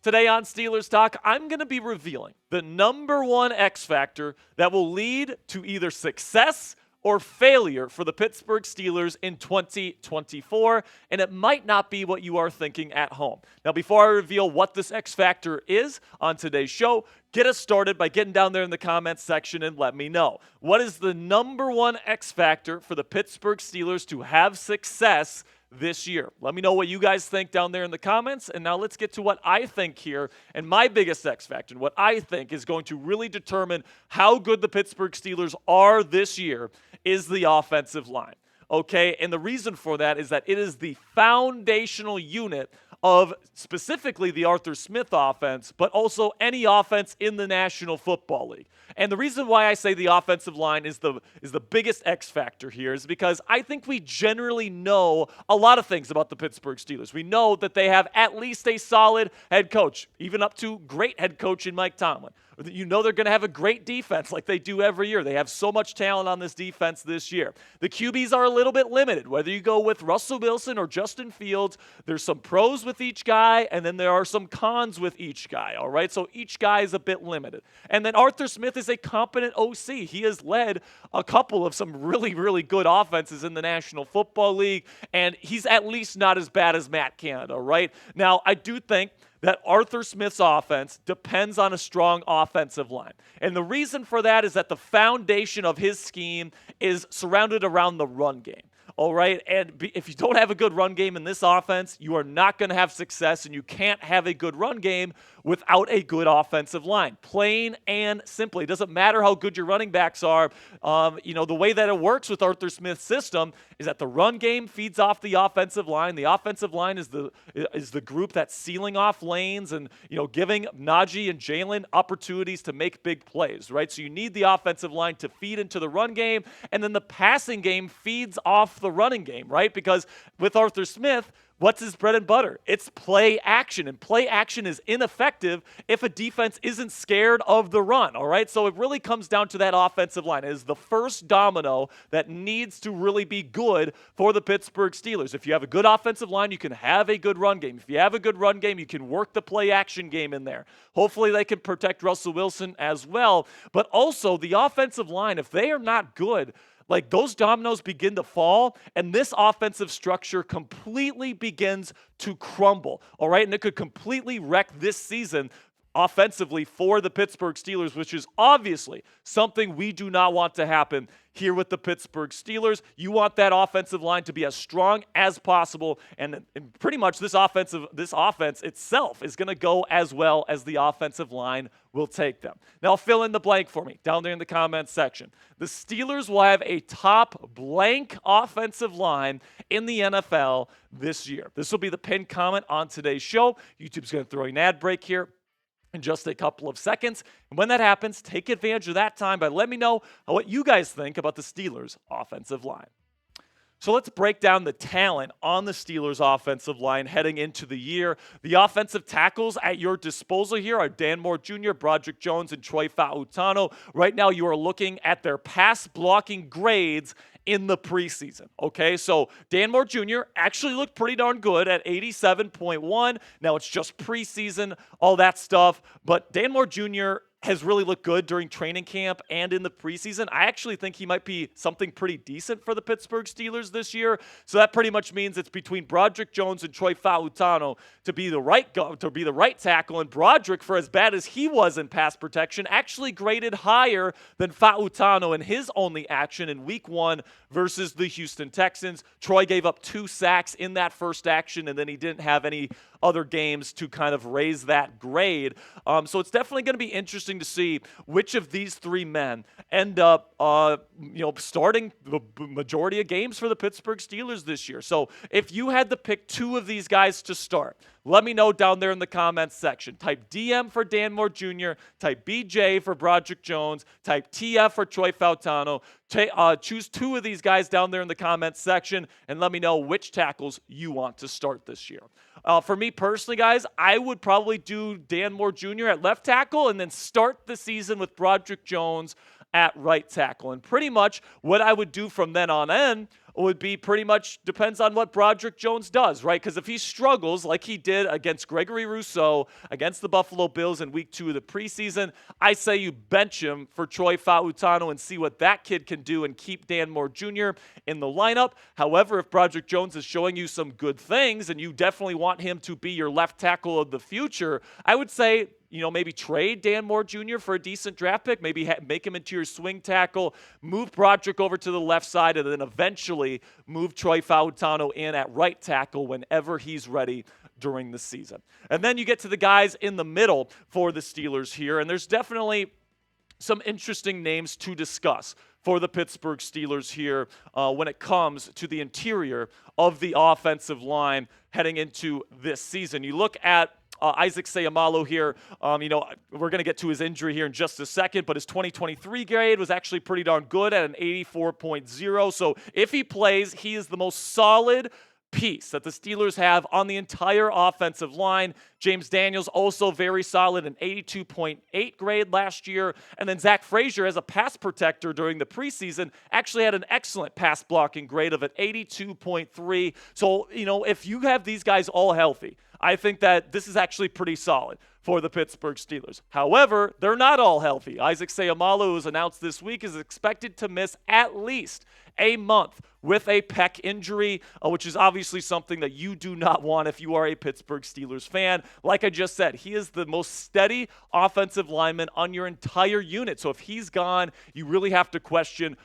Today on Steelers Talk, I'm going to be revealing the number one X factor that will lead to either success or failure for the Pittsburgh Steelers in 2024, and it might not be what you are thinking at home. Now, before I reveal what this X factor is on today's show, get us started by getting down there in the comments section and let me know. What is the number one X factor for the Pittsburgh Steelers to have success this year? Let me know what you guys think down there in the comments. And now let's get to what I think here. And my biggest X factor, and what I think is going to really determine how good the Pittsburgh Steelers are this year, is the offensive line. Okay, and the reason for that is that it is the foundational unit of specifically the Arthur Smith offense, but also any offense in the National Football League. And the reason why I say the offensive line is the biggest X factor here is because I think we generally know a lot of things about the Pittsburgh Steelers. We know that they have at least a solid head coach, even up to great head coach in Mike Tomlin. You know they're going to have a great defense like they do every year. They have so much talent on this defense this year. The QBs are a little bit limited. Whether you go with Russell Wilson or Justin Fields, there's some pros with each guy, and then there are some cons with each guy, all right? So each guy is a bit limited. And then Arthur Smith is a competent OC. He has led a couple of some really, really good offenses in the National Football League, and he's at least not as bad as Matt Canada, right? Now, I do think that Arthur Smith's offense depends on a strong offensive line. And the reason for that is that the foundation of his scheme is surrounded around the run game. All right, and if you don't have a good run game in this offense, you are not going to have success, and you can't have a good run game without a good offensive line. Plain and simply. It doesn't matter how good your running backs are. The way that it works with Arthur Smith's system is that the run game feeds off the offensive line. The offensive line is the group that's sealing off lanes and giving Najee and Jalen opportunities to make big plays, right? So you need the offensive line to feed into the run game, and then the passing game feeds off the running game, right? Because with Arthur Smith, what's his bread and butter? It's play action, and play action is ineffective if a defense isn't scared of the run, all right? So it really comes down to that offensive line. It is the first domino that needs to really be good for the Pittsburgh Steelers. If you have a good offensive line, you can have a good run game. If you have a good run game, you can work the play action game in there. Hopefully they can protect Russell Wilson as well, but also the offensive line, if they are not good, like those dominoes begin to fall, and this offensive structure completely begins to crumble, all right? And it could completely wreck this season offensively for the Pittsburgh Steelers, which is obviously something we do not want to happen here with the Pittsburgh Steelers. You want that offensive line to be as strong as possible, and pretty much this offense itself is going to go as well as the offensive line will take them. Now fill in the blank for me down there in the comments section. The Steelers will have a top blank offensive line in the NFL this year. This will be the pinned comment on today's show. YouTube's going to throw an ad break here in just a couple of seconds. And when that happens, take advantage of that time by letting me know what you guys think about the Steelers' offensive line. So let's break down the talent on the Steelers' offensive line heading into the year. The offensive tackles at your disposal here are Dan Moore Jr., Broderick Jones, and Troy Fautanu. Right now, you are looking at their pass blocking grades in the preseason, okay? So Dan Moore Jr. actually looked pretty darn good at 87.1. Now it's just preseason, all that stuff. But Dan Moore Jr. has really looked good during training camp and in the preseason. I actually think he might be something pretty decent for the Pittsburgh Steelers this year. So that pretty much means it's between Broderick Jones and Troy Fautanu to be the right tackle. And Broderick, for as bad as he was in pass protection, actually graded higher than Fautanu in his only action in Week 1 versus the Houston Texans. Troy gave up 2 sacks in that first action, and then he didn't have any other games to kind of raise that grade. So it's definitely going to be interesting to see which of these 3 men end up, starting the majority of games for the Pittsburgh Steelers this year. So if you had to pick 2 of these guys to start, let me know down there in the comments section. Type DM for Dan Moore Jr., type BJ for Broderick Jones, type TF for Troy Fautanu. Choose 2 of these guys down there in the comments section and let me know which tackles you want to start this year. For me personally, guys, I would probably do Dan Moore Jr. at left tackle and then start the season with Broderick Jones at right tackle. And pretty much what I would do from then on in would be pretty much depends on what Broderick Jones does, right? Because if he struggles like he did against Gregory Rousseau, against the Buffalo Bills in week 2 of the preseason, I say you bench him for Troy Fautano and see what that kid can do and keep Dan Moore Jr. in the lineup. However, if Broderick Jones is showing you some good things and you definitely want him to be your left tackle of the future, I would say, maybe trade Dan Moore Jr. for a decent draft pick, maybe make him into your swing tackle, move Broderick over to the left side, and then eventually move Troy Fautano in at right tackle whenever he's ready during the season. And then you get to the guys in the middle for the Steelers here, and there's definitely some interesting names to discuss for the Pittsburgh Steelers here when it comes to the interior of the offensive line heading into this season. You look at Isaac Seumalo here, we're going to get to his injury here in just a second, but his 2023 grade was actually pretty darn good at an 84.0. So if he plays, he is the most solid piece that the Steelers have on the entire offensive line. James Daniels also very solid, an 82.8 grade last year. And then Zach Frazier, as a pass protector during the preseason, actually had an excellent pass blocking grade of an 82.3. So, if you have these guys all healthy, I think that this is actually pretty solid for the Pittsburgh Steelers. However, they're not all healthy. Isaac Seumalo, who was announced this week, is expected to miss at least a month with a pec injury, which is obviously something that you do not want if you are a Pittsburgh Steelers fan. Like I just said, he is the most steady offensive lineman on your entire unit. So if he's gone, you really have to question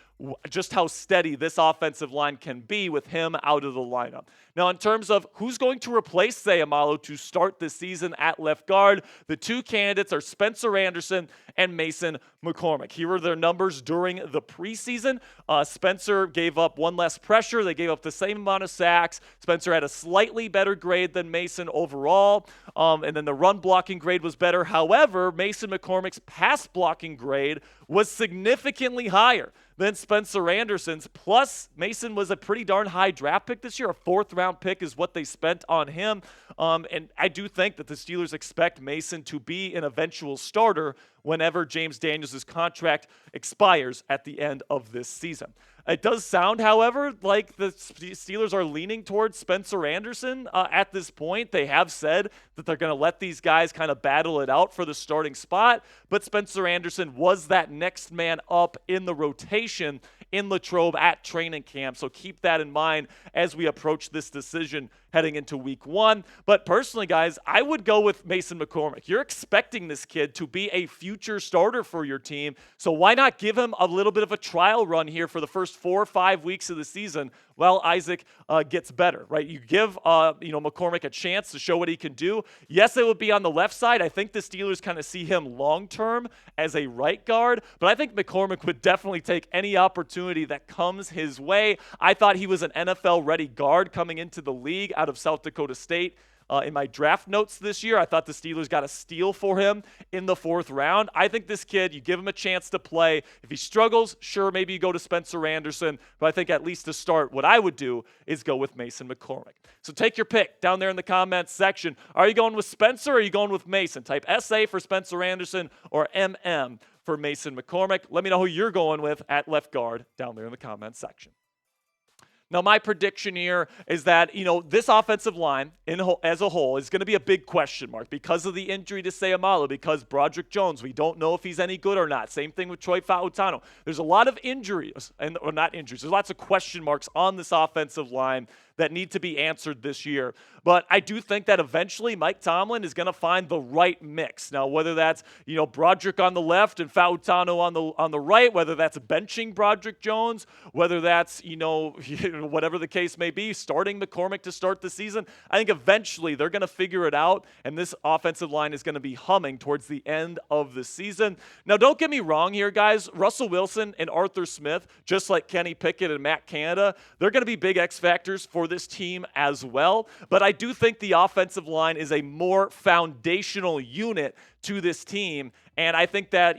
just how steady this offensive line can be with him out of the lineup. Now, in terms of who's going to replace Seumalo to start this season at left guard, the two candidates are Spencer Anderson and Mason McCormick. Here are their numbers during the preseason. Spencer gave up one less pressure. They gave up the same amount of sacks. Spencer had a slightly better grade than Mason overall, and then the run blocking grade was better. However, Mason McCormick's pass blocking grade was significantly higher than Spencer Anderson's. Plus, Mason was a pretty darn high draft pick this year. A 4th-round pick is what they spent on him. And I do think that the Steelers expect Mason to be an eventual starter whenever James Daniels' contract expires at the end of this season. It does sound, however, like the Steelers are leaning towards Spencer Anderson at this point. They have said that they're going to let these guys kind of battle it out for the starting spot, but Spencer Anderson was that next man up in the rotation in Latrobe at training camp. So keep that in mind as we approach this decision heading into week 1. But personally, guys, I would go with Mason McCormick. You're expecting this kid to be a future starter for your team. So why not give him a little bit of a trial run here for the first 4 or 5 weeks of the season while Isaac gets better, right? You give McCormick a chance to show what he can do. Yes, it would be on the left side. I think the Steelers kind of see him long-term as a right guard, but I think McCormick would definitely take any opportunity that comes his way. I thought he was an NFL-ready guard coming into the league out of South Dakota State. In my draft notes this year, I thought the Steelers got a steal for him in the 4th round. I think this kid, you give him a chance to play. If he struggles, sure, maybe you go to Spencer Anderson. But I think at least to start, what I would do is go with Mason McCormick. So take your pick down there in the comments section. Are you going with Spencer or are you going with Mason? Type SA for Spencer Anderson or MM for Mason McCormick. Let me know who you're going with at left guard down there in the comments section. Now, my prediction here is that, this offensive line as a whole is going to be a big question mark because of the injury to Seumalo, because Broderick Jones, we don't know if he's any good or not. Same thing with Troy Fautano. There's a lot of injuries, or not injuries, there's lots of question marks on this offensive line that need to be answered this year. But I do think that eventually Mike Tomlin is going to find the right mix. Now, whether that's, Broderick on the left and Fautano on the right, whether that's benching Broderick Jones, whether that's, whatever the case may be, starting McCormick to start the season, I think eventually they're going to figure it out, and this offensive line is going to be humming towards the end of the season. Now, don't get me wrong here, guys. Russell Wilson and Arthur Smith, just like Kenny Pickett and Matt Canada, they're going to be big X factors for this team as well. But I do think the offensive line is a more foundational unit to this team. And I think that,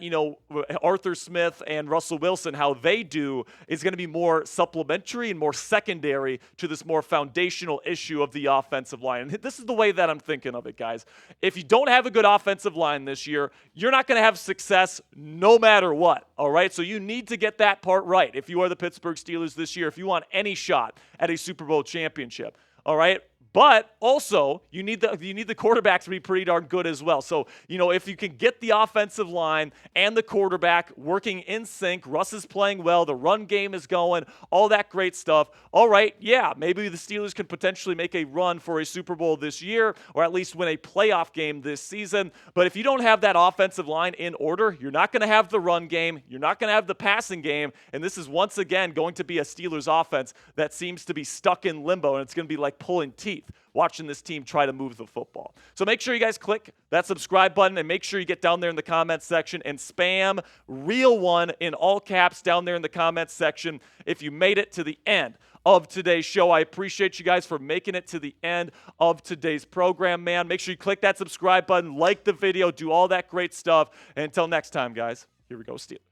Arthur Smith and Russell Wilson, how they do is going to be more supplementary and more secondary to this more foundational issue of the offensive line. And this is the way that I'm thinking of it, guys. If you don't have a good offensive line this year, you're not going to have success no matter what, all right? So you need to get that part right if you are the Pittsburgh Steelers this year, if you want any shot at a Super Bowl championship, all right? But also, you need the quarterbacks to be pretty darn good as well. So, if you can get the offensive line and the quarterback working in sync, Russ is playing well, the run game is going, all that great stuff. All right, yeah, maybe the Steelers can potentially make a run for a Super Bowl this year, or at least win a playoff game this season. But if you don't have that offensive line in order, you're not going to have the run game, you're not going to have the passing game, and this is once again going to be a Steelers offense that seems to be stuck in limbo, and it's going to be like pulling teeth watching this team try to move the football. So make sure you guys click that subscribe button, and make sure you get down there in the comments section and spam real one in all caps down there in the comments section if you made it to the end of today's show. I appreciate you guys for making it to the end of today's program, man. Make sure you click that subscribe button, like the video, do all that great stuff. And until next time, guys, here we go, Steelers.